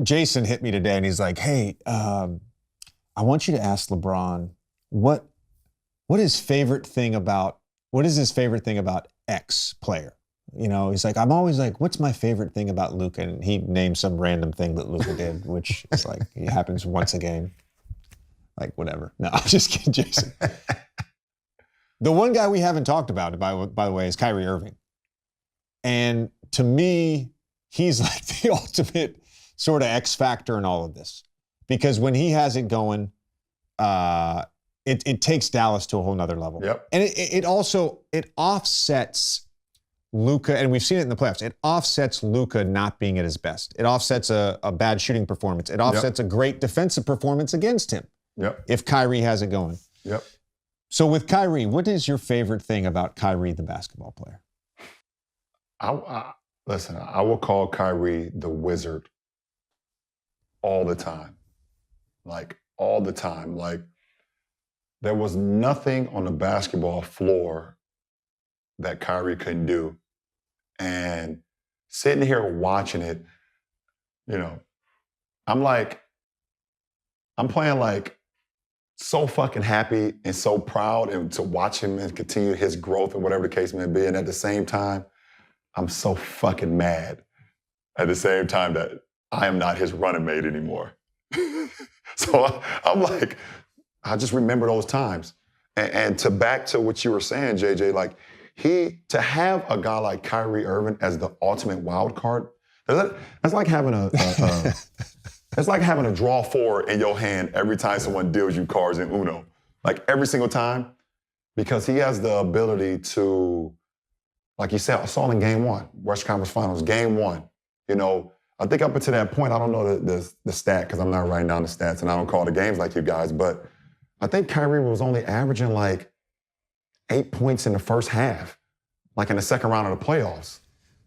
Jason hit me today and he's like, hey, I want you to ask LeBron what is his favorite thing about X player? You know, he's like, I'm always like, what's my favorite thing about Luka? And he named some random thing that Luka did, which is like, it happens once a game. Like, whatever. No, I'm just kidding, Jason. The one guy we haven't talked about, by the way, is Kyrie Irving. And to me, he's like the ultimate sort of X factor in all of this. Because when he has it going, it takes Dallas to a whole nother level. Yep. And it also offsets Luka, and we've seen it in the playoffs. It offsets Luka not being at his best. It offsets a bad shooting performance. It offsets a great defensive performance against him. Yep. If Kyrie has it going. Yep. So with Kyrie, what is your favorite thing about Kyrie, the basketball player? Listen, I will call Kyrie the wizard all the time. Like, all the time. Like, there was nothing on the basketball floor that Kyrie couldn't do. And sitting here watching it, you know, I'm playing like so fucking happy and so proud and to watch him and continue his growth or whatever the case may be. And at the same time, I'm so fucking mad at the same time that I am not his running mate anymore. So I'm like, I just remember those times. And back to what you were saying, JJ, like, to have a guy like Kyrie Irving as the ultimate wild card, that's like having it's like having a draw four in your hand every time someone deals you cards in Uno. Like, every single time, because he has the ability to, like you said, I saw it in game one, Western Conference Finals, game one. You know, I think up until that point, I don't know the stat because I'm not writing down the stats and I don't call the games like you guys, but I think Kyrie was only averaging like 8 points in the first half, like in the second round of the playoffs.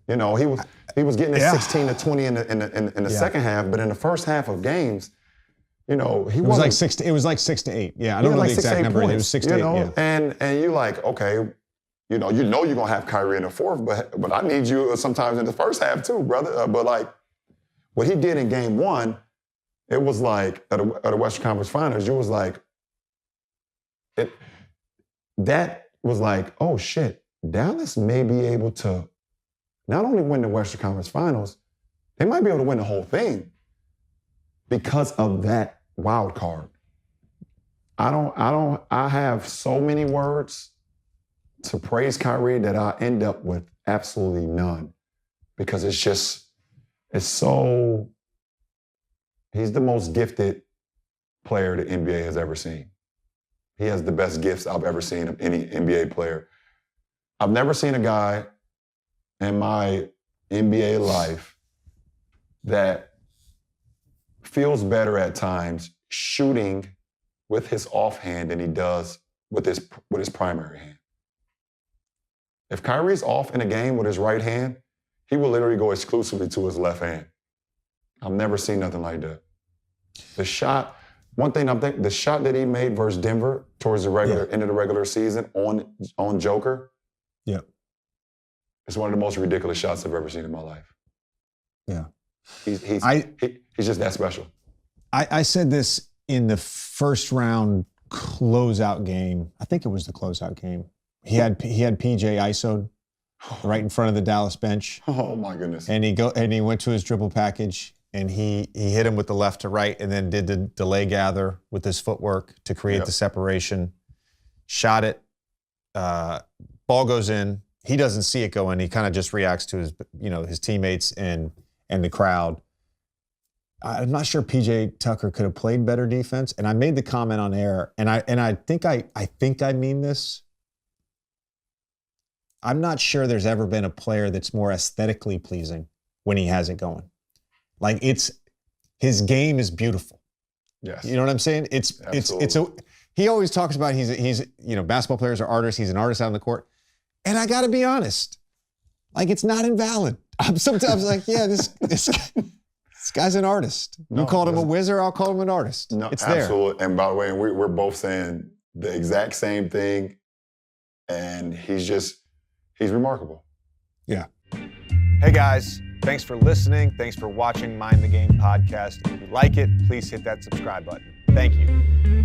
You know, he was getting 16 to 20 in the second half, but in the first half of games, you know, it was like 6 to 8. Yeah, I don't know the exact number. It was 6 to 8. Yeah. And you're like, okay, you know you're gonna have Kyrie in the fourth, but I need you sometimes in the first half too, brother. But like what he did in game one, it was like at the Western Conference Finals, you was like, that was like, oh shit, Dallas may be able to not only win the Western Conference Finals, they might be able to win the whole thing because of that wild card. I have so many words to praise Kyrie that I end up with absolutely none because he's the most gifted player the NBA has ever seen. He has the best gifts I've ever seen of any NBA player. I've never seen a guy in my NBA life that feels better at times shooting with his offhand than he does with his primary hand. If Kyrie's off in a game with his right hand, he will literally go exclusively to his left hand. I've never seen nothing like that. The shot that he made versus Denver towards the end of the regular season on Joker, it's one of the most ridiculous shots I've ever seen in my life. Yeah. He's just that special. I said this in the first round closeout game. I think it was the closeout game. He had PJ ISO'd right in front of the Dallas bench. Oh my goodness. And he went to his dribble package and he hit him with the left to right and then did the delay gather with his footwork to create the separation. Shot it. Ball goes in. He doesn't see it go in. He kind of just reacts to his teammates and the crowd. I'm not sure PJ Tucker could have played better defense. And I made the comment on air, and I think I mean this. I'm not sure there's ever been a player that's more aesthetically pleasing when he has it going. Like his game is beautiful. Yes. You know what I'm saying? He always talks about he's basketball players are artists. He's an artist out on the court. And I got to be honest, like it's not invalid. I'm sometimes like, yeah, this guy's an artist. You called him a wizard, I'll call him an artist. No, it's absolutely. there. And by the way, we're both saying the exact same thing. And he's remarkable. Yeah. Hey guys, Thanks for listening. Thanks for watching Mind the Game podcast. If you like it, please hit that subscribe button. Thank you.